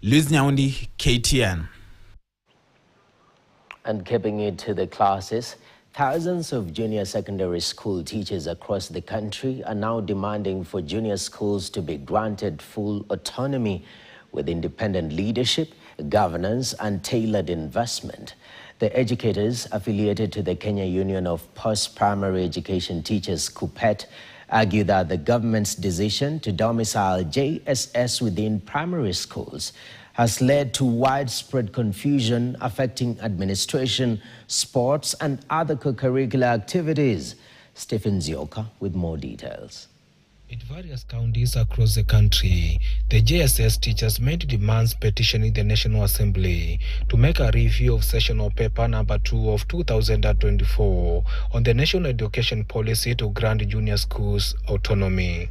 Luis Nyaundi, KTN. And keeping it to the classes, thousands of junior secondary school teachers across the country are now demanding for junior schools to be granted full autonomy with independent leadership, governance, and tailored investment. The educators affiliated to the Kenya Union of Post-Primary Education Teachers, KUPPET, argue that the government's decision to domicile JSS within primary schools has led to widespread confusion affecting administration, sports, and other co-curricular activities. Stephen Zioka with more details. In various counties across the country, the JSS teachers made demands petitioning the National Assembly to make a review of sessional paper number 2 of 2024 on the national education policy to grant junior schools autonomy.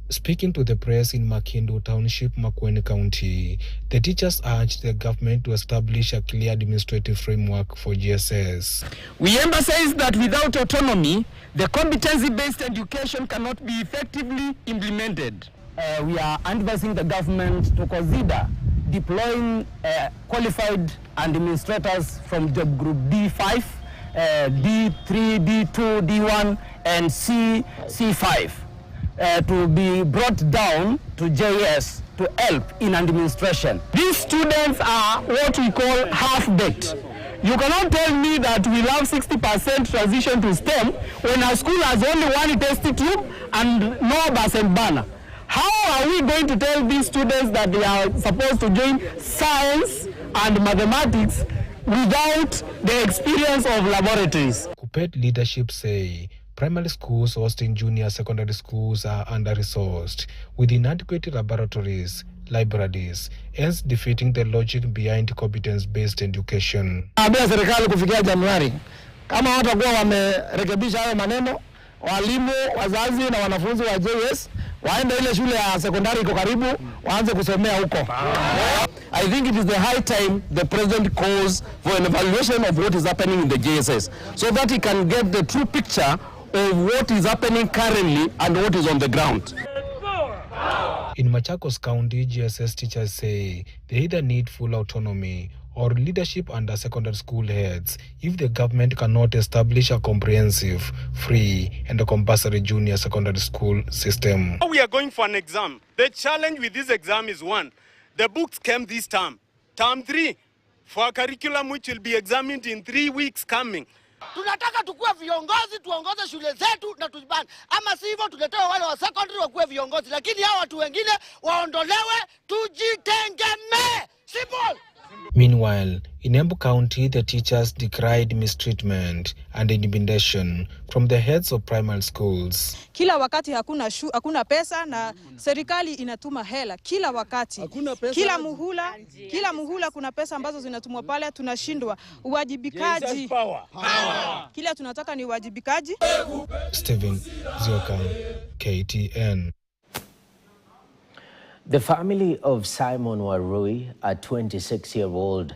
Speaking to the press in Makindu Township, Makueni County, the teachers urged the government to establish a clear administrative framework for GSS. We emphasize that without autonomy, the competency-based education cannot be effectively implemented. We are advising the government to consider deploying qualified administrators from job group D5, D3, D2, D1, and C5. To be brought down to JS to help in administration. These students are what we call half-baked. You cannot tell me that we have 60% transition to STEM when our school has only one test tube and no bus and banner. How are we going to tell these students that they are supposed to join science and mathematics without the experience of laboratories? KUPPET leadership say primary schools hosting junior secondary schools are under-resourced with inadequate laboratories, libraries, hence defeating the logic behind competence-based education. Serikali kufikia Januari, kama watakuwa wamerekebisha hayo maneno, walimu, wazazi na wanafunzi wa JS waende ile shule ya sekondari iko karibu, waanze kusomea huko. I think it is the high time the president calls for an evaluation of what is happening in the JSS so that he can get the true picture of what is happening currently and what is on the ground. In Machakos County, GSS teachers say they either need full autonomy or leadership under secondary school heads if the government cannot establish a comprehensive, free, and a compulsory junior secondary school system. We are going for an exam. The challenge with this exam is one, the books came this term. Term 3, for a curriculum which will be examined in 3 weeks coming. Tunataka tukue viongozi, tuongoze shule zetu na tujibane. Ama si hivyo tuletewe wale wa secondary wakuwe viongozi, lakini hao watu wengine waondolewe, tujitengemee. Simple. Meanwhile, in Embu County, the teachers decried mistreatment and intimidation from the heads of primary schools. Kila wakati hakuna pesa na serikali inatuma hela kila wakati. Kila muhula kuna pesa ambazo zinatumwa pale, tunashindwa. Uwajibikaji. Kila tunataka ni uwajibikaji. Stephen Zioka, KTN. The family of Simon Warui, a 26-year-old